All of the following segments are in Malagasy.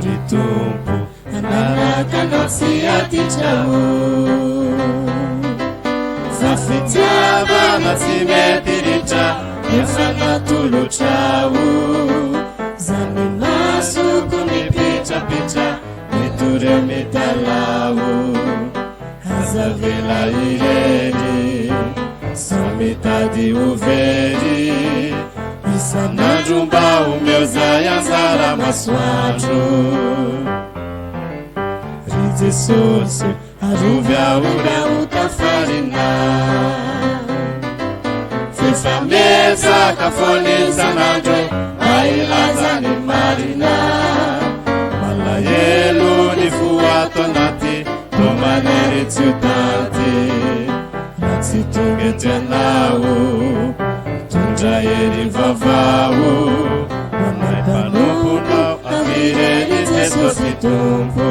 ry tompo anarakanao sy atitrao fa fitiavana tsy mety ritra efa natolotrao zany masoko mipetrapitra mitoreo mitalao azavela irery samitady overy isanandro mba omeo zay anjara masoandro ry jesosy arovy aorao tafarina fefamezaka fony isanandro ailazany marina malahelo ny foato anaty tomanery tsy otanty raha tsy tonga tianao tondra ery vavao manay mpanomponao amireny jesosy tompo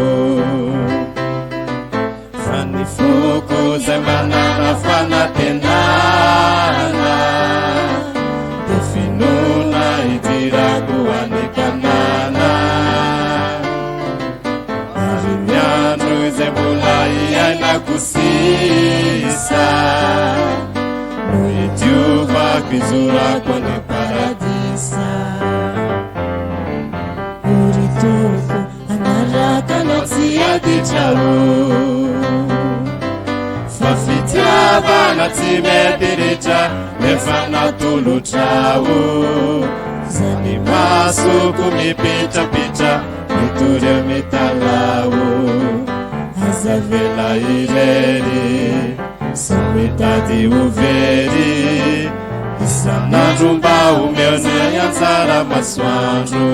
fa ny foko zay manana fanatenana de finona itirako anikanana ary miandro izay mbola iainako sisa no itiovako izorako ny paradisa ry tompo anarakanao tsy aditrao fa fitiavana tsy mety ritra efa natolotrao zany masoko mipetrapitra mitoreo mitalao azavela irery samitady overy isanandro mba omeo zay anjara masoandro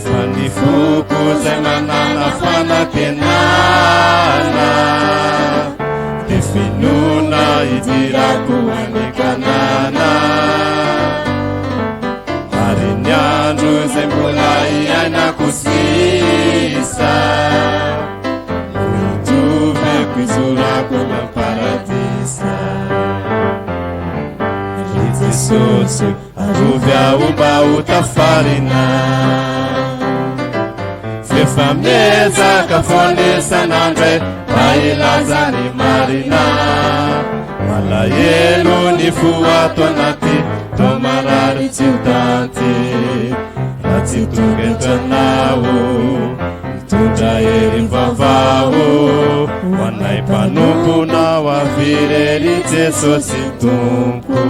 fa ny foko zay manana fanatenana de finona itirako anikanana ary ny andro zay mbola iainako sisa mitoveko izorako na paradisa ry jesosy arovy aomba ho tafarina fefamezaka fony isanandro ailazany marina malahelo ny foato anaty tomarary tsy otanty raha tsy tonga entranao mitondra ery vavao hoanay mpanomponao avirery jesosy tompo